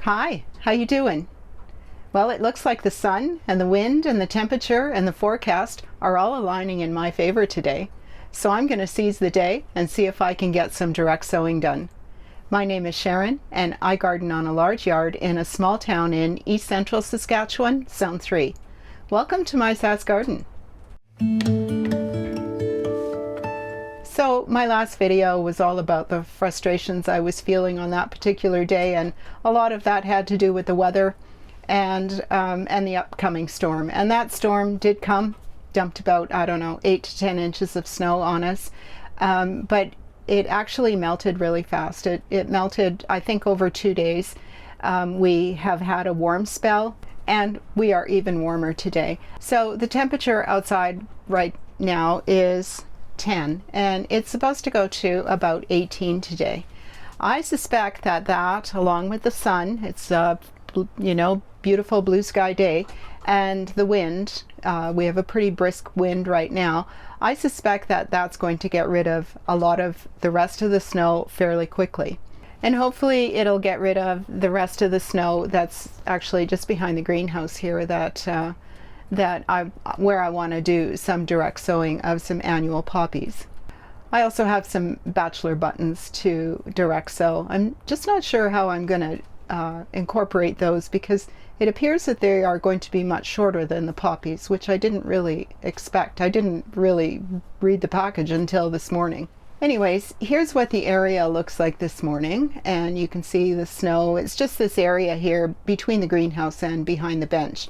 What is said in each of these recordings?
Hi, how you doing? Well, it looks like the sun and the wind and the temperature and the forecast are all aligning in my favor today. So I'm going to seize the day and see if I can get some direct sowing done. My name is Sharon and I garden on a large yard in a small town in east central Saskatchewan, Zone 3. Welcome to my Sask Garden. So my last video was all about the frustrations I was feeling on that particular day, and a lot of that had to do with the weather and the upcoming storm. And that storm did come, dumped about, 8 to 10 inches of snow on us, but it actually melted really fast. It melted, I think, over 2 days. We have had a warm spell, and we are even warmer today. So the temperature outside right now is 10, and it's supposed to go to about 18 today. I suspect that along with the sun, it's a beautiful blue sky day, and the wind, we have a pretty brisk wind right now. I suspect that that's going to get rid of a lot of the rest of the snow fairly quickly, and hopefully it'll get rid of the rest of the snow that's actually just behind the greenhouse here, where I want to do some direct sowing of some annual poppies. I also have some bachelor buttons to direct sow. I'm just not sure how I'm going to incorporate those, because it appears that they are going to be much shorter than the poppies, which I didn't really expect. I didn't really read the package until this morning. Anyways, here's what the area looks like this morning, and you can see the snow. It's just this area here between the greenhouse and behind the bench.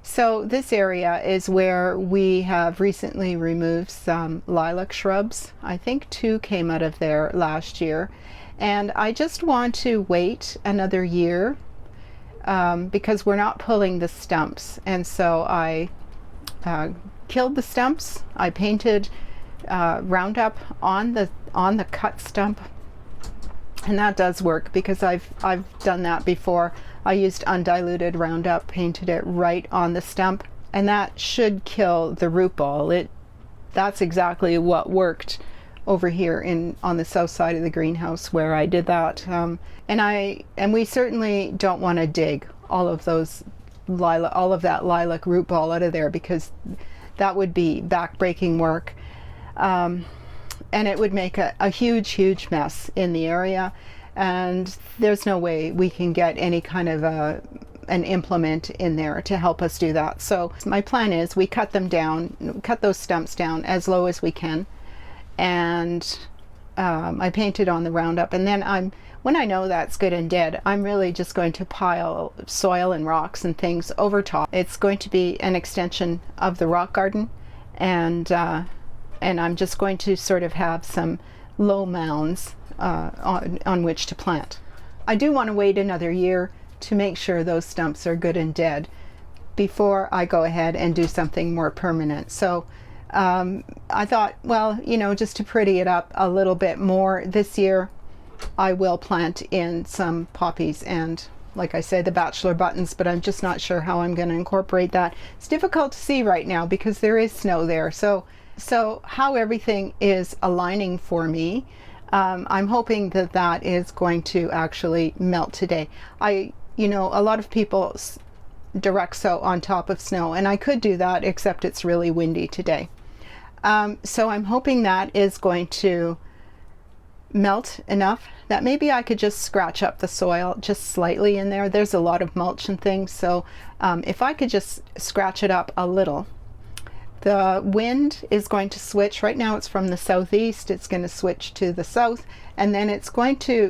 So this area is where we have recently removed some lilac shrubs. I think 2 came out of there last year, and I just want to wait another year because we're not pulling the stumps. And so I killed the stumps. I painted Roundup on the cut stump, and that does work because I've done that before. I used undiluted Roundup, painted it right on the stump, and that should kill the root ball. That's exactly what worked over here on the south side of the greenhouse where I did that. And we certainly don't want to dig all of that lilac root ball out of there, because that would be back-breaking work. And it would make a huge mess in the area, and there's no way we can get any kind of an implement in there to help us do that. So my plan is we cut those stumps down as low as we can, and I painted on the Roundup, and then when I know that's good and dead, I'm really just going to pile soil and rocks and things over top. It's going to be an extension of the rock garden, and I'm just going to sort of have some low mounds on which to plant. I do want to wait another year to make sure those stumps are good and dead before I go ahead and do something more permanent. So I thought, well, just to pretty it up a little bit more this year, I will plant in some poppies and, like I said, the bachelor buttons, but I'm just not sure how I'm going to incorporate that. It's difficult to see right now because there is snow there. So how everything is aligning for me, I'm hoping that is going to actually melt today. A lot of people direct sow on top of snow, and I could do that, except it's really windy today. So I'm hoping that is going to melt enough that maybe I could just scratch up the soil just slightly in there. There's a lot of mulch and things, so if I could just scratch it up a little. The wind is going to switch. Right now it's from the southeast. It's going to switch to the south, and then it's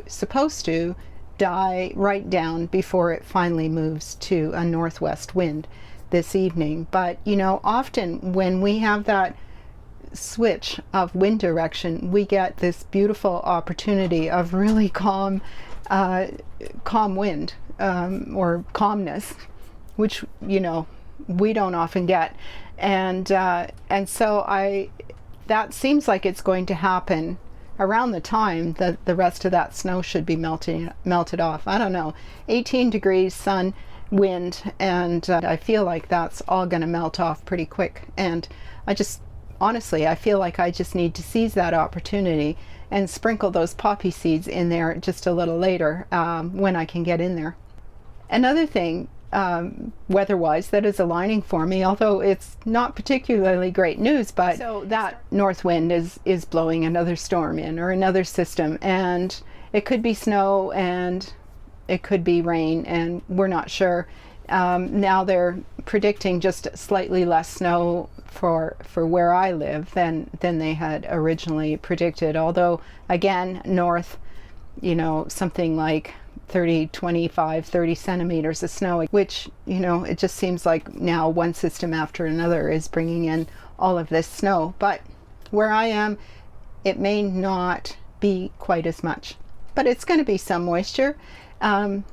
supposed to die right down before it finally moves to a northwest wind this evening. But often when we have that switch of wind direction, we get this beautiful opportunity of really calm wind, or calmness, which we don't often get. And so that seems like it's going to happen around the time that the rest of that snow should be melted off. I don't know, 18 degrees, sun, wind, and I feel like that's all going to melt off pretty quick. And honestly, I feel like I just need to seize that opportunity and sprinkle those poppy seeds in there just a little later when I can get in there. Another thing, weather-wise, that is aligning for me, although it's not particularly great news, but so that north wind is blowing another storm in, or another system, and it could be snow and it could be rain, and we're not sure. Now they're predicting just slightly less snow for where I live than they had originally predicted, although again north, you know, something like 30, 25, 30 centimeters of snow, which, you know, it just seems like now one system after another is bringing in all of this snow. But where I am, it may not be quite as much, but it's going to be some moisture. And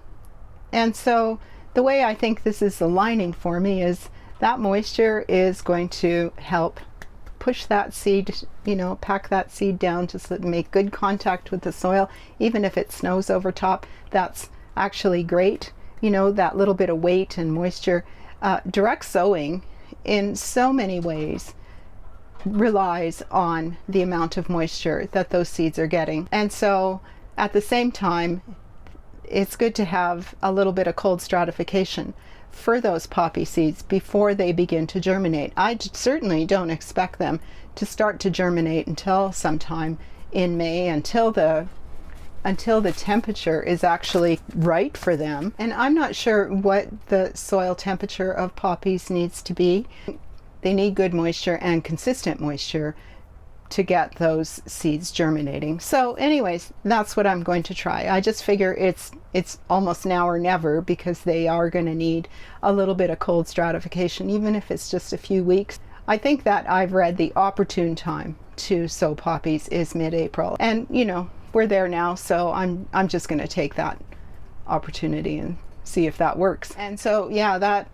so the way I think this is aligning for me is that moisture is going to help push that seed, you know, pack that seed down to make good contact with the soil. Even if it snows over top, that's actually great. You know, that little bit of weight and moisture. Direct sowing in so many ways relies on the amount of moisture that those seeds are getting. And so at the same time, it's good to have a little bit of cold stratification for those poppy seeds before they begin to germinate. I certainly don't expect them to start to germinate until sometime in May, until the temperature is actually right for them. And I'm not sure what the soil temperature of poppies needs to be. They need good moisture and consistent moisture to get those seeds germinating. So anyways, that's what I'm going to try. I just figure it's almost now or never, because they are going to need a little bit of cold stratification, even if it's just a few weeks. I think that I've read the opportune time to sow poppies is mid-April, and you know, we're there now, so I'm just going to take that opportunity and see if that works. And so yeah, that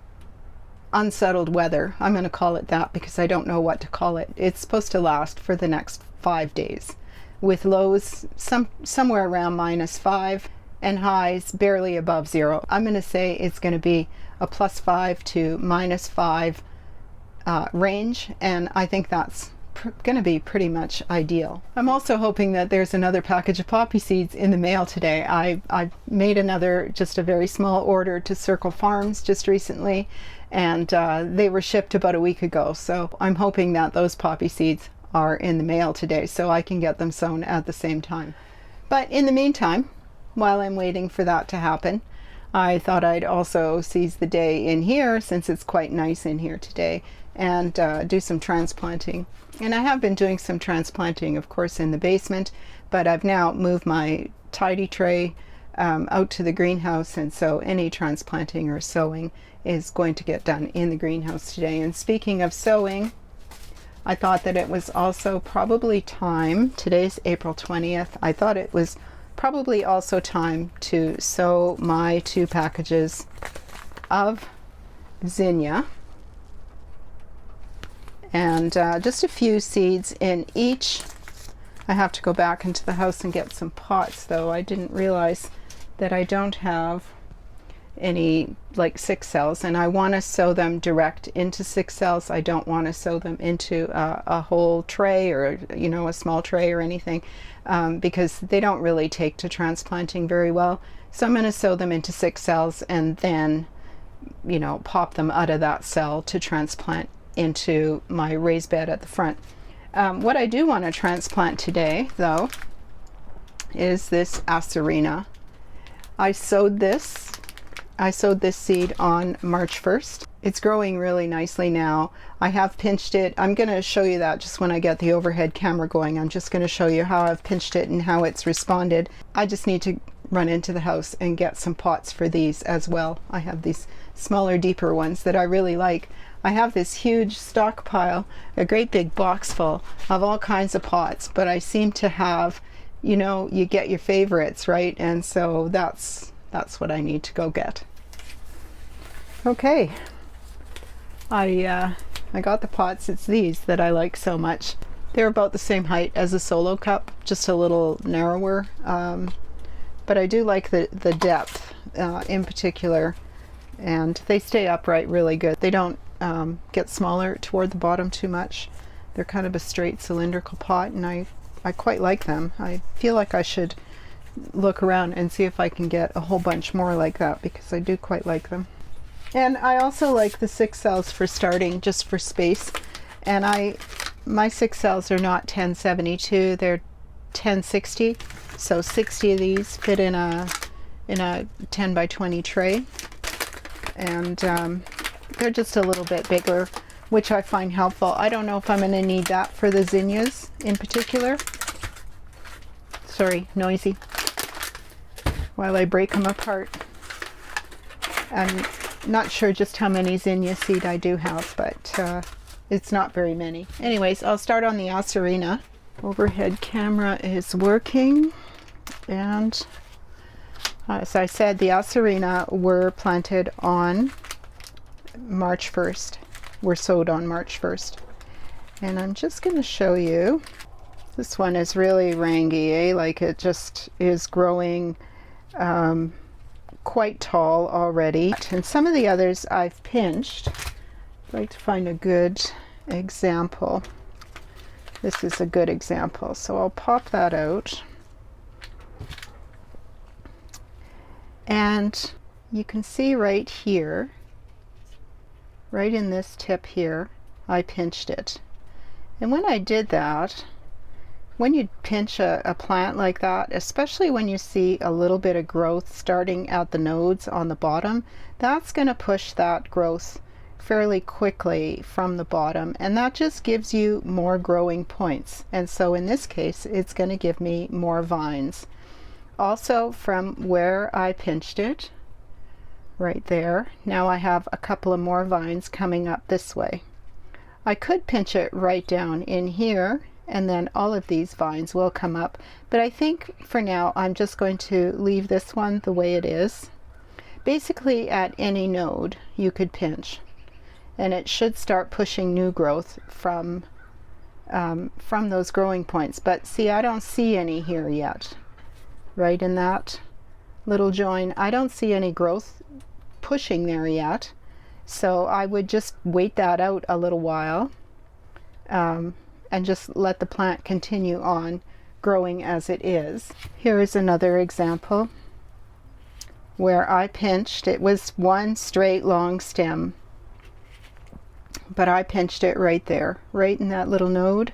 unsettled weather, I'm going to call it that because I don't know what to call it. It's supposed to last for the next 5 days, with lows somewhere around -5 and highs barely above 0. I'm going to say it's going to be a +5 to -5 range, and I think that's going to be pretty much ideal. I'm also hoping that there's another package of poppy seeds in the mail today. I made another, just a very small order to Circle Farms just recently, and they were shipped about a week ago, so I'm hoping that those poppy seeds are in the mail today so I can get them sown at the same time. But in the meantime, while I'm waiting for that to happen, I thought I'd also seize the day in here, since it's quite nice in here today, and do some transplanting. And I have been doing some transplanting, of course, in the basement, but I've now moved my tidy tray out to the greenhouse, and so any transplanting or sowing is going to get done in the greenhouse today. And speaking of sowing, I thought that it was also probably time, today's April 20th, I thought it was probably also time to sow my 2 packages of zinnia, and just a few seeds in each. I have to go back into the house and get some pots, though. I didn't realize that I don't have any like 6 cells, and I want to sow them direct into 6 cells. I don't want to sow them into a whole tray, or you know, a small tray or anything, because they don't really take to transplanting very well. So I'm going to sow them into 6 cells and then, you know, pop them out of that cell to transplant into my raised bed at the front. What I do want to transplant today, though, is this Asarina. I sowed this seed on March 1st. It's growing really nicely now. I have pinched it. I'm going to show you that just when I get the overhead camera going. I'm just going to show you how I've pinched it and how it's responded. I just need to run into the house and get some pots for these as well. I have these smaller, deeper ones that I really like. I have this huge stockpile, a great big box full of all kinds of pots, but I seem to have, you know, you get your favorites, right? And so that's what I need to go get. Okay, I got the pots. It's these that I like so much. They're about the same height as a solo cup, just a little narrower, but I do like the depth in particular, and they stay upright really good. They don't get smaller toward the bottom too much. They're kind of a straight cylindrical pot, and I quite like them. I feel like I should look around and see if I can get a whole bunch more like that, because I do quite like them. And I also like the 6 cells for starting, just for space. And my 6 cells are not 1072, they're 1060. So 60 of these fit in a 10 by 20 tray. And they're just a little bit bigger, which I find helpful. I don't know if I'm going to need that for the zinnias in particular. Sorry, noisy. While I break them apart. I'm not sure just how many zinnia seed I do have, but it's not very many. Anyways, I'll start on the Asarina. Overhead camera is working, and as I said, the Asarina were planted on March 1st. Were sowed on March 1st. And I'm just going to show you. This one is really rangy, eh? Like it just is growing quite tall already. And some of the others I've pinched. I'd like to find a good example. This is a good example, so I'll pop that out. And you can see right here, right in this tip here, I pinched it. And when I did that, when you pinch a plant like that, especially when you see a little bit of growth starting at the nodes on the bottom, that's going to push that growth fairly quickly from the bottom, and that just gives you more growing points. And so in this case, it's going to give me more vines. Also, from where I pinched it, right there, now I have a couple of more vines coming up this way. I could pinch it right down in here, and then all of these vines will come up, but I think for now I'm just going to leave this one the way it is. Basically, at any node you could pinch, and it should start pushing new growth from those growing points. But see, I don't see any here yet. Right in that little join, I don't see any growth pushing there yet, so I would just wait that out a little while, and just let the plant continue on growing as it is. Here is another example where I pinched. It was one straight long stem, but I pinched it right there, right in that little node,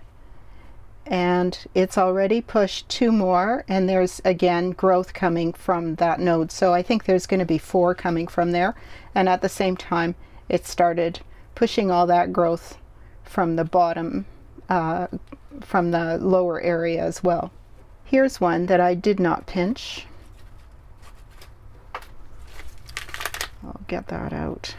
and it's already pushed 2 more, and there's again growth coming from that node. So I think there's going to be 4 coming from there, and at the same time it started pushing all that growth from the bottom, from the lower area as well. Here's one that I did not pinch. I'll get that out.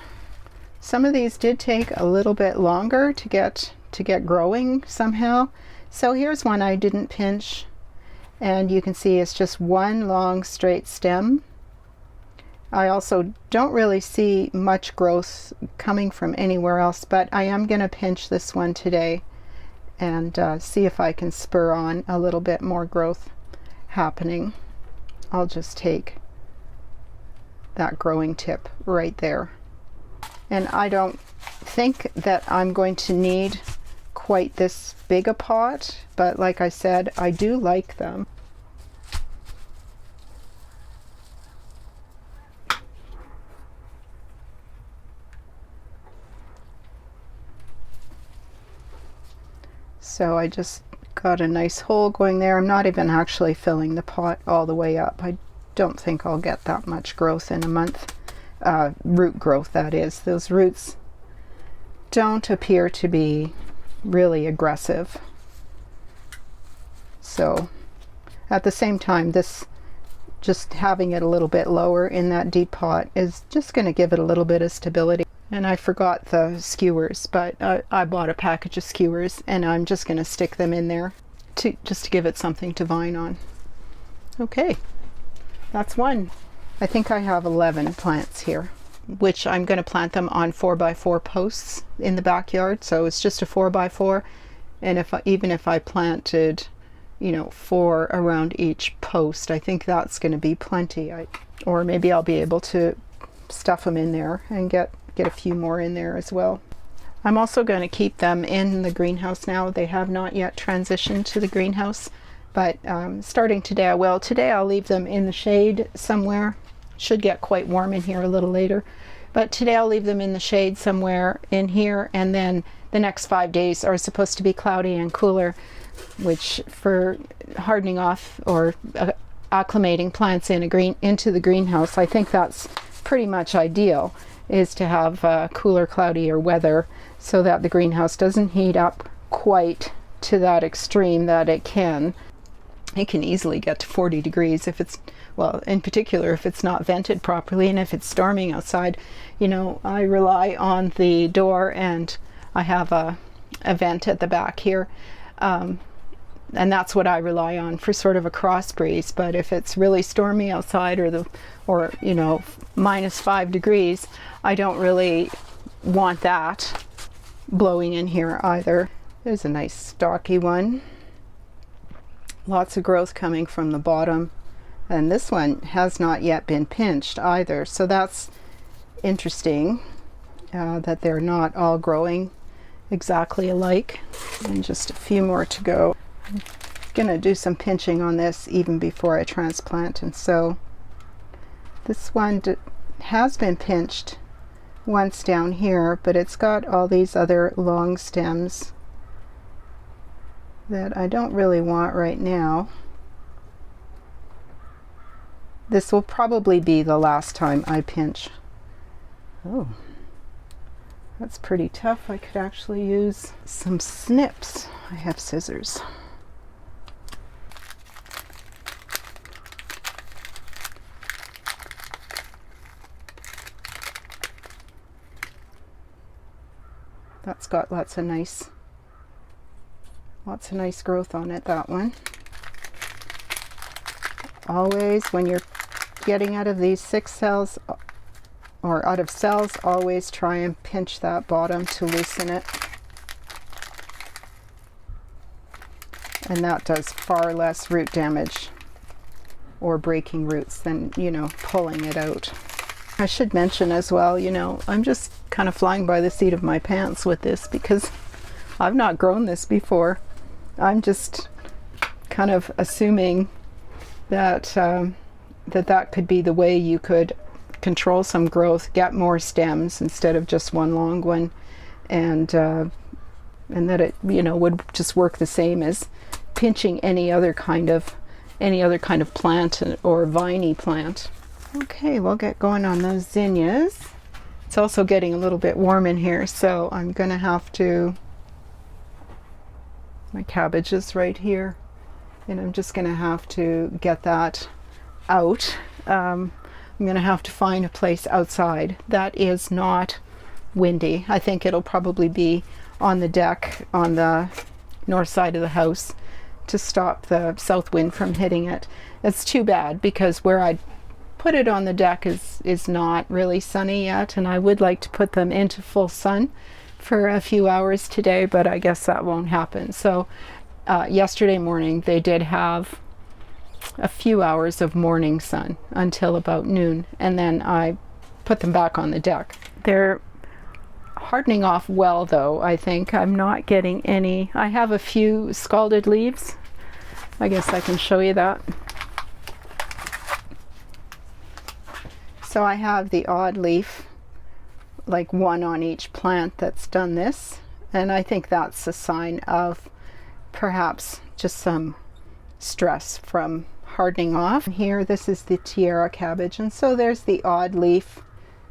Some of these did take a little bit longer to get growing somehow. So here's one I didn't pinch, and you can see it's just one long straight stem. I also don't really see much growth coming from anywhere else, but I am going to pinch this one today and see if I can spur on a little bit more growth happening. I'll just take that growing tip right there. And I don't think that I'm going to need quite this big a pot, but like I said, I do like them. So I just got a nice hole going there. I'm not even actually filling the pot all the way up. I don't think I'll get that much growth in a month. Root growth, that is. Those roots don't appear to be really aggressive. So at the same time, this just having it a little bit lower in that deep pot is just going to give it a little bit of stability. And I forgot the skewers, but I bought a package of skewers, and I'm just going to stick them in there just to give it something to vine on. Okay, that's one. I think I have 11 plants here, which I'm going to plant them on 4x4 posts in the backyard. So it's just a 4x4, and even if I planted, 4 around each post, I think that's going to be plenty. Or maybe I'll be able to stuff them in there and get a few more in there as well. I'm also going to keep them in the greenhouse now. They have not yet transitioned to the greenhouse, But starting today I will. Today I'll leave them in the shade somewhere. Should get quite warm in here a little later. But today I'll leave them in the shade somewhere in here, and then the next 5 days are supposed to be cloudy and cooler, which for hardening off or acclimating plants into the greenhouse, I think that's pretty much ideal, is to have cooler, cloudier weather so that the greenhouse doesn't heat up quite to that extreme that it can. It can easily get to 40 degrees if it's, well, in particular if it's not vented properly and if it's storming outside. You know, I rely on the door, and I have a vent at the back here, and that's what I rely on for sort of a cross breeze. But if it's really stormy outside, or you know, -5 degrees, I don't really want that blowing in here either. There's a nice stocky one. Lots of growth coming from the bottom, and this one has not yet been pinched either, so that's interesting, that they're not all growing exactly alike. And just a few more to go. I'm gonna do some pinching on this even before I transplant and sow. This one has been pinched once down here, but it's got all these other long stems that I don't really want right now. This will probably be the last time I pinch. Oh, that's pretty tough. I could actually use some snips. I have scissors. That's got lots of nice growth on it, that one. Always, when you're getting out of these 6 cells, or out of cells, always try and pinch that bottom to loosen it. And that does far less root damage or breaking roots than, you know, pulling it out. I should mention as well, you know, I'm just kind of flying by the seat of my pants with this because I've not grown this before. I'm just kind of assuming that that could be the way you could control some growth, get more stems instead of just one long one, and that it, you know, would just work the same as pinching any other kind of plant or viney plant. Okay, we'll get going on those zinnias. It's also getting a little bit warm in here, so I'm gonna have to, my cabbage is right here, and I'm just gonna have to get that out. I'm gonna have to find a place outside that is not windy. I think it'll probably be on the deck on the north side of the house to stop the south wind from hitting it. It's too bad because where I put it on the deck is not really sunny yet, and I would like to put them into full sun for a few hours today, but I guess that won't happen. So yesterday morning they did have a few hours of morning sun until about noon, and then I put them back on the deck. They're hardening off well though. I think I'm not getting any. I have a few scalded leaves. I guess I can show you that. So I have the odd leaf, like one on each plant that's done this, and I think that's a sign of perhaps just some stress from hardening off. Here, this is the tiara cabbage, and so there's the odd leaf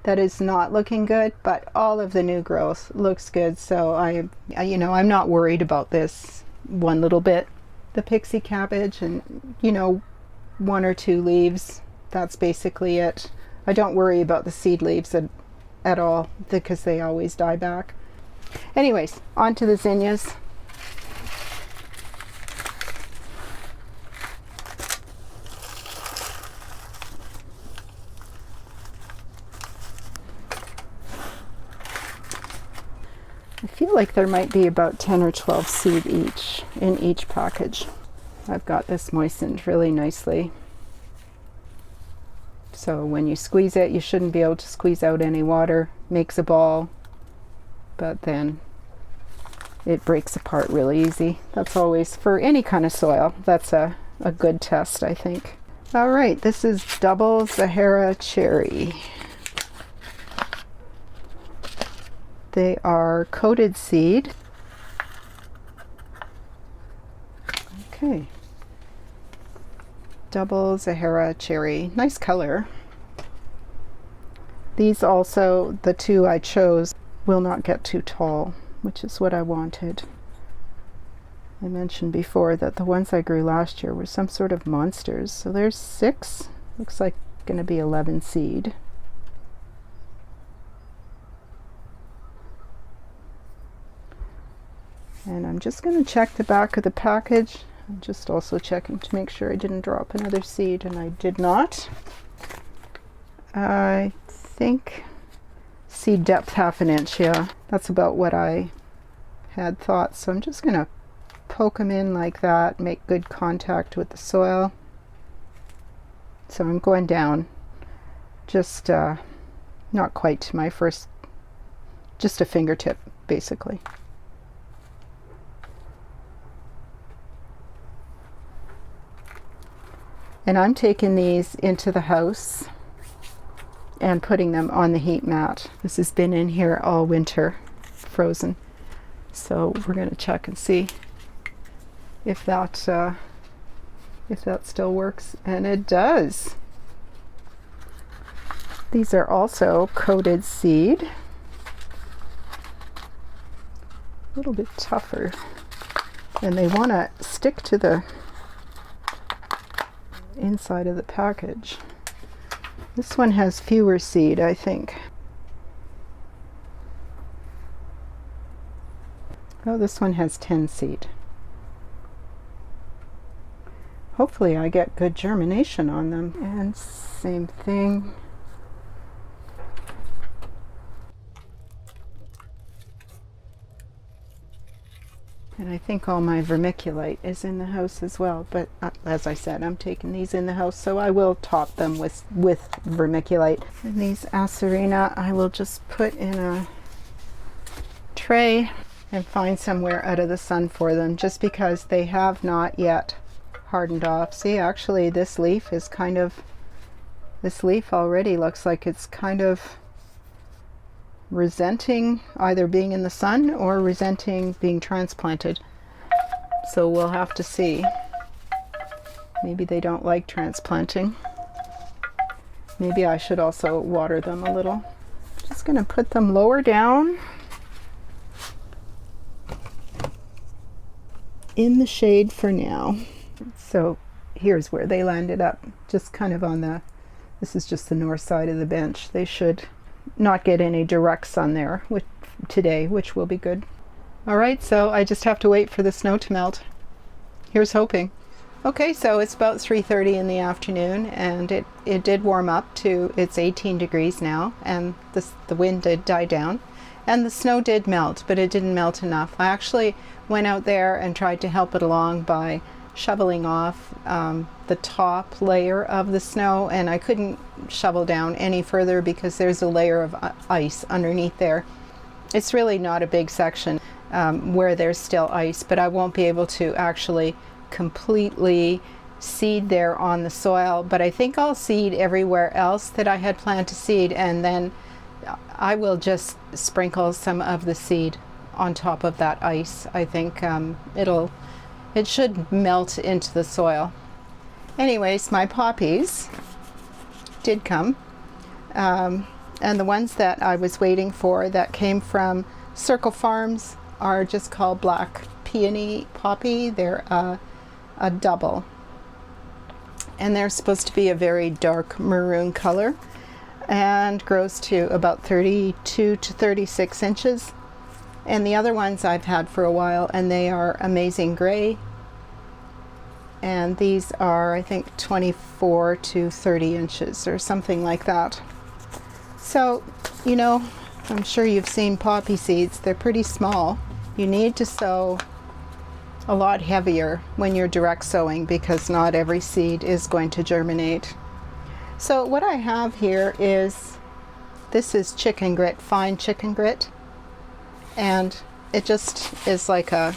that is not looking good, but all of the new growth looks good, so you know, I'm not worried about this one little bit. The pixie cabbage, and you know, 1 or 2 leaves, that's basically it. I don't worry about the seed leaves at all because they always die back. Anyways, on to the zinnias. I feel like there might be about 10 or 12 seed each in each package. I've got this moistened really nicely. So when you squeeze it, you shouldn't be able to squeeze out any water. Makes a ball, but then it breaks apart really easy. That's always, for any kind of soil, that's a good test, I think. All right, this is double Sahara cherry. They are coated seed. Okay. Double Sahara cherry. Nice color. These also, the two I chose, will not get too tall, which is what I wanted. I mentioned before that the ones I grew last year were some sort of monsters. So there's 6. Looks like going to be 11 seed. And I'm just going to check the back of the package. I'm just also checking to make sure I didn't drop another seed, and I did not. I think seed depth 1/2 inch, yeah. That's about what I had thought. So I'm just going to poke them in like that, make good contact with the soil. So I'm going down just not quite to my first, just a fingertip basically. And I'm taking these into the house and putting them on the heat mat. This has been in here all winter, frozen. So we're going to check and see if that still works, and it does. These are also coated seed. A little bit tougher, and they want to stick to the inside of the package. This one has fewer seed, I think. Oh, this one has 10 seed. Hopefully I get good germination on them. And same thing. And I think all my vermiculite is in the house as well, but as I said, I'm taking these in the house, so I will top them with vermiculite. And these Asarina I will just put in a tray and find somewhere out of the sun for them, just because they have not yet hardened off. See, actually this leaf is kind of, this leaf already looks like it's kind of resenting either being in the sun or resenting being transplanted. So we'll have to see. Maybe they don't like transplanting. Maybe I should also water them a little. Just going to put them lower down in the shade for now. So here's where they landed up, just kind of on the, this is just the north side of the bench. They should not get any direct sun there today, which will be good. All right, so I just have to wait for the snow to melt. Here's hoping. Okay, so it's about 3:30 in the afternoon, and it did warm up to, it's 18 degrees now, and the wind did die down, and the snow did melt, but it didn't melt enough. I actually went out there and tried to help it along by shoveling off the top layer of the snow, and I couldn't shovel down any further because there's a layer of ice underneath there. It's really not a big section where there's still ice, but I won't be able to actually completely seed there on the soil, but I think I'll seed everywhere else that I had planned to seed, and then I will just sprinkle some of the seed on top of that ice. I think it should melt into the soil. Anyways, my poppies did come, and the ones that I was waiting for that came from Circle Farms are just called Black Peony Poppy. They're a double, and they're supposed to be a very dark maroon color and grows to about 32 to 36 inches. And the other ones I've had for a while, and they are Amazing Gray, and these are, I think, 24 to 30 inches or something like that. So, you know, I'm sure you've seen poppy seeds. They're pretty small. You need to sow a lot heavier when you're direct sowing, because not every seed is going to germinate. So what I have here is, this is chicken grit, fine chicken grit, and it just is like a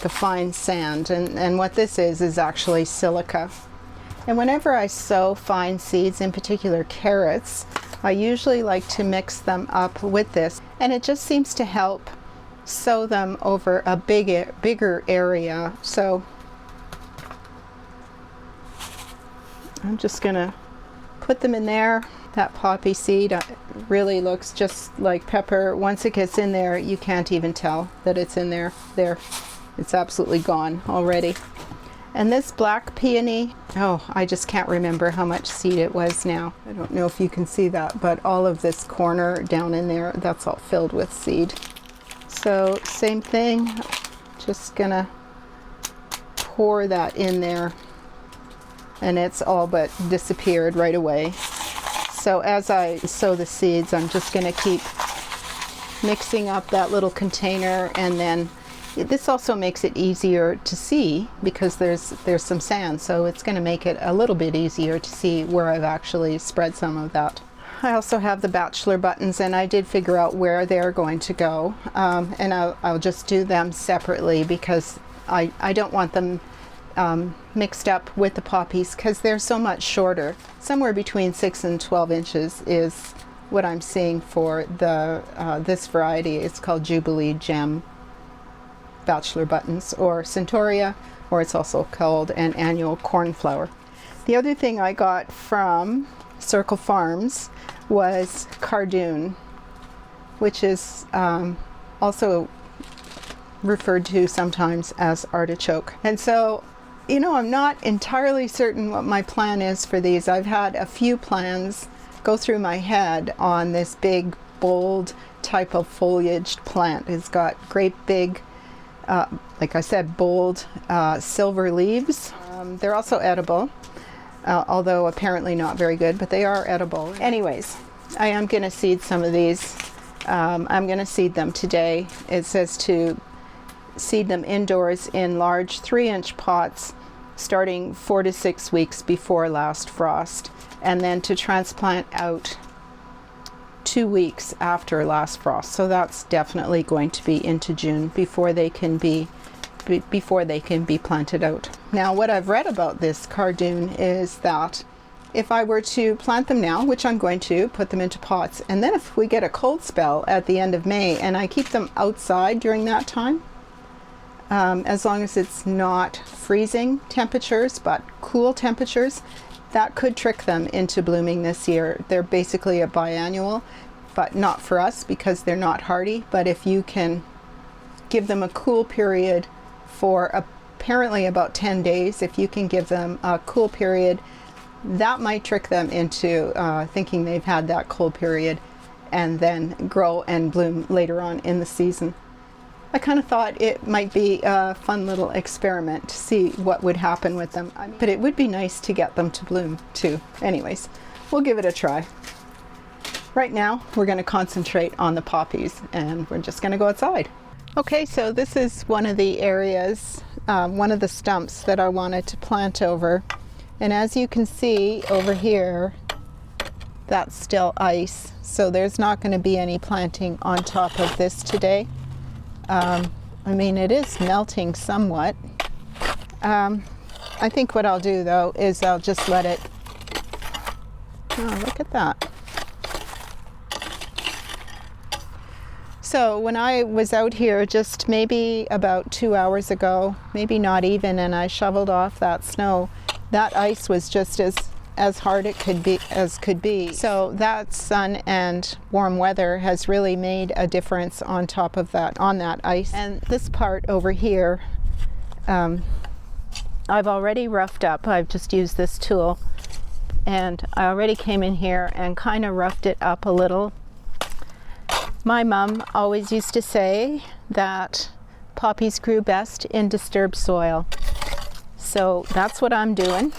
fine sand, and what this is actually silica. And whenever I sow fine seeds, in particular carrots, I usually like to mix them up with this, and it just seems to help sow them over a bigger area. So I'm just gonna put them in there. That poppy seed really looks just like pepper. Once it gets in there, you can't even tell that it's in there. There, it's absolutely gone already. And this black peony, oh, I just can't remember how much seed it was now. I don't know if you can see that, but all of this corner down in there, that's all filled with seed. So same thing, just gonna pour that in there, and it's all but disappeared right away. So as I sow the seeds, I'm just gonna keep mixing up that little container, and then this also makes it easier to see because there's some sand, so it's going to make it a little bit easier to see where I've actually spread some of that. I also have the bachelor buttons, and I did figure out where they're going to go, and I'll just do them separately because I don't want them mixed up with the poppies because they're so much shorter. Somewhere between 6 and 12 inches is what I'm seeing for the this variety. It's called Jubilee Gem bachelor buttons, or Centaurea, or it's also called an annual cornflower. The other thing I got from Circle Farms was Cardoon, which is also referred to sometimes as artichoke. And so, you know, I'm not entirely certain what my plan is for these. I've had a few plans go through my head on this big, bold type of foliaged plant. It's got great big, like I said, bold silver leaves. They're also edible, although apparently not very good, but they are edible. Anyways, I am going to seed some of these. I'm going to seed them today. It says to seed them indoors in large 3-inch pots starting 4 to 6 weeks before last frost, and then to transplant out 2 weeks after last frost. So that's definitely going to be into June before they can be planted out. Now, what I've read about this Cardoon is that if I were to plant them now, which I'm going to, put them into pots, and then if we get a cold spell at the end of May and I keep them outside during that time, as long as it's not freezing temperatures but cool temperatures, that could trick them into blooming this year. They're basically a biannual, but not for us because they're not hardy. But if you can give them a cool period for apparently about 10 days, if you can give them a cool period, that might trick them into thinking they've had that cold period and then grow and bloom later on in the season. I kind of thought it might be a fun little experiment to see what would happen with them. But it would be nice to get them to bloom too. Anyways, we'll give it a try. Right now, we're going to concentrate on the poppies, and we're just going to go outside. Okay, so this is one of the areas, one of the stumps that I wanted to plant over. And as you can see over here, that's still ice. So there's not going to be any planting on top of this today. I mean, it is melting somewhat. I think what I'll do though is I'll just let it, oh, look at that. So when I was out here just maybe about 2 hours ago, maybe not even, and I shoveled off that snow, that ice was just as hard as could be. So that sun and warm weather has really made a difference on top of that, on that ice. And this part over here, I've already roughed up. I've just used this tool, and I already came in here and kind of roughed it up a little. My mom always used to say that poppies grew best in disturbed soil. So that's what I'm doing.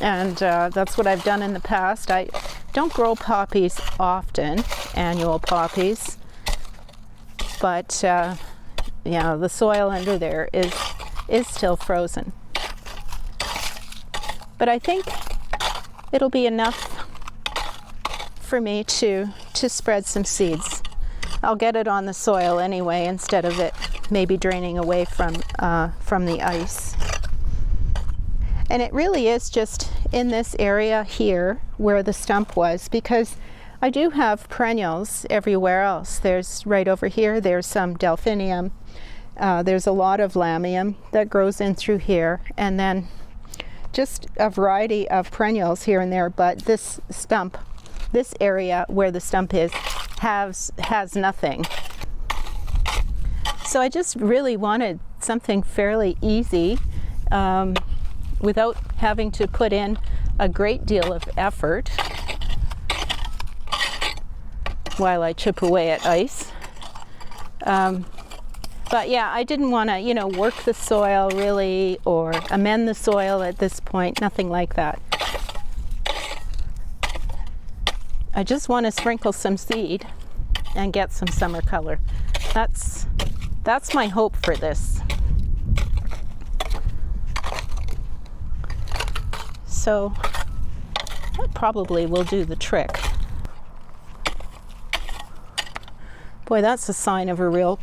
And that's what I've done in the past. I don't grow poppies often, annual poppies, but yeah, the soil under there is still frozen. But I think it'll be enough for me to spread some seeds. I'll get it on the soil anyway instead of it maybe draining away from the ice. And it really is just in this area here where the stump was, because I do have perennials everywhere else. There's right over here, there's some delphinium. There's a lot of lamium that grows in through here, and then just a variety of perennials here and there, but this stump, this area where the stump is, has nothing. So I just really wanted something fairly easy without having to put in a great deal of effort while I chip away at ice. But yeah, I didn't want to, you know, work the soil really or amend the soil at this point, nothing like that. I just want to sprinkle some seed and get some summer color. That's my hope for this. So that probably will do the trick. Boy, that's a sign of a real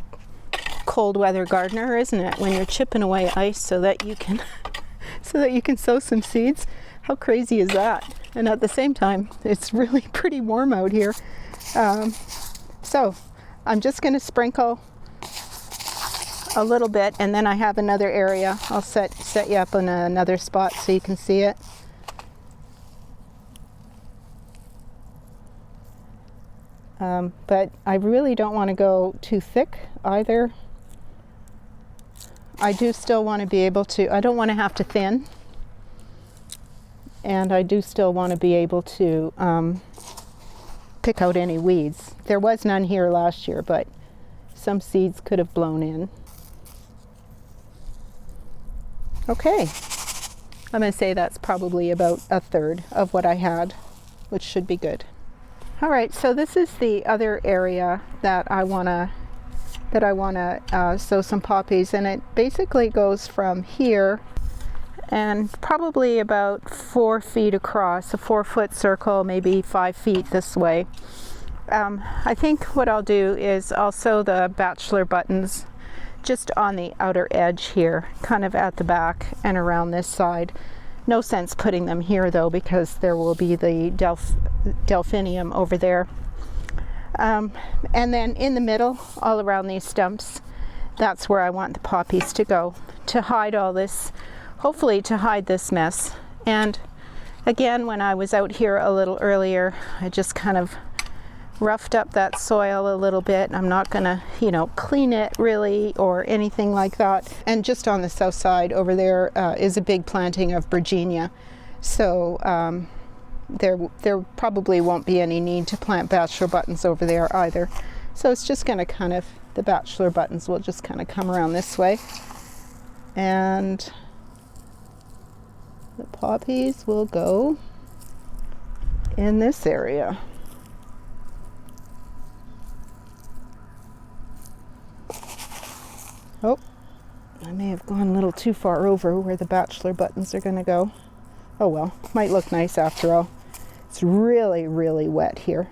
cold weather gardener, isn't it? When you're chipping away ice so that you can sow some seeds. How crazy is that? And at the same time, it's really pretty warm out here. So I'm just going to sprinkle a little bit, and then I have another area. I'll set you up on another spot so you can see it. But I really don't want to go too thick either. I do still want to be able to, I don't want to have to thin, and I do still want to be able to pick out any weeds. There was none here last year, but some seeds could have blown in. Okay, I'm going to say that's probably about a third of what I had, which should be good. All right, so this is the other area that I want to sow some poppies, and it basically goes from here and probably about 4 feet across, a 4-foot circle, maybe 5 feet this way. I think what I'll do is I'll sow the bachelor buttons just on the outer edge here, kind of at the back and around this side. No sense putting them here though, because there will be the delphinium over there. And then in the middle, all around these stumps, that's where I want the poppies to go, to hide all this, hopefully to hide this mess. And again, when I was out here a little earlier, I just kind of roughed up that soil a little bit. I'm not gonna, clean it really or anything like that. And just on the south side over there is a big planting of Virginia. So there probably won't be any need to plant bachelor buttons over there either. So it's just gonna the bachelor buttons will just kind of come around this way. And the poppies will go in this area. Oh, I may have gone a little too far over where the bachelor buttons are going to go. Oh well, might look nice after all. It's really, really wet here.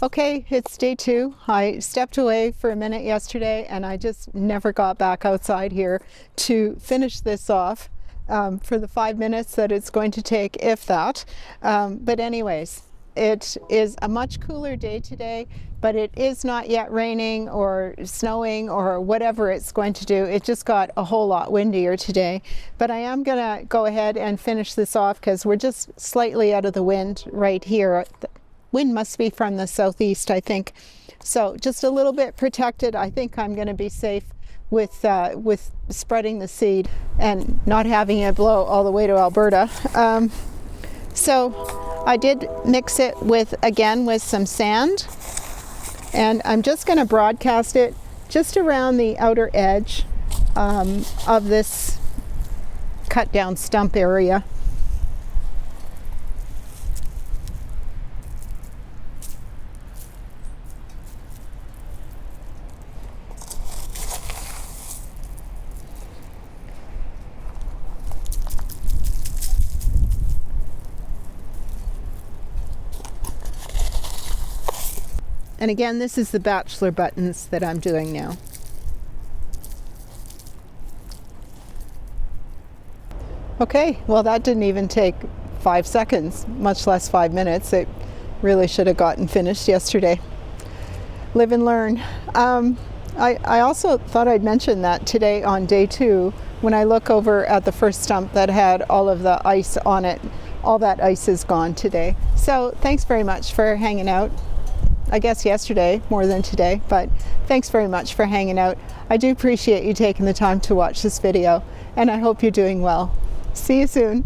Okay, it's day 2. I stepped away for a minute yesterday and I just never got back outside here to finish this off for the 5 minutes that it's going to take, if that. But anyways, it is a much cooler day today, but it is not yet raining or snowing or whatever it's going to do. It just got a whole lot windier today. But I am gonna go ahead and finish this off because we're just slightly out of the wind right here. The wind must be from the southeast, I think. So just a little bit protected. I think I'm gonna be safe with spreading the seed and not having it blow all the way to Alberta. So I did mix it with some sand, and I'm just going to broadcast it just around the outer edge of this cut down stump area. And again, this is the bachelor buttons that I'm doing now. Okay, well that didn't even take 5 seconds, much less 5 minutes. It really should have gotten finished yesterday. Live and learn. I also thought I'd mention that today on day 2, when I look over at the first stump that had all of the ice on it, all that ice is gone today. So thanks very much for hanging out. I guess yesterday more than today, but thanks very much for hanging out. I do appreciate you taking the time to watch this video, and I hope you're doing well. See you soon.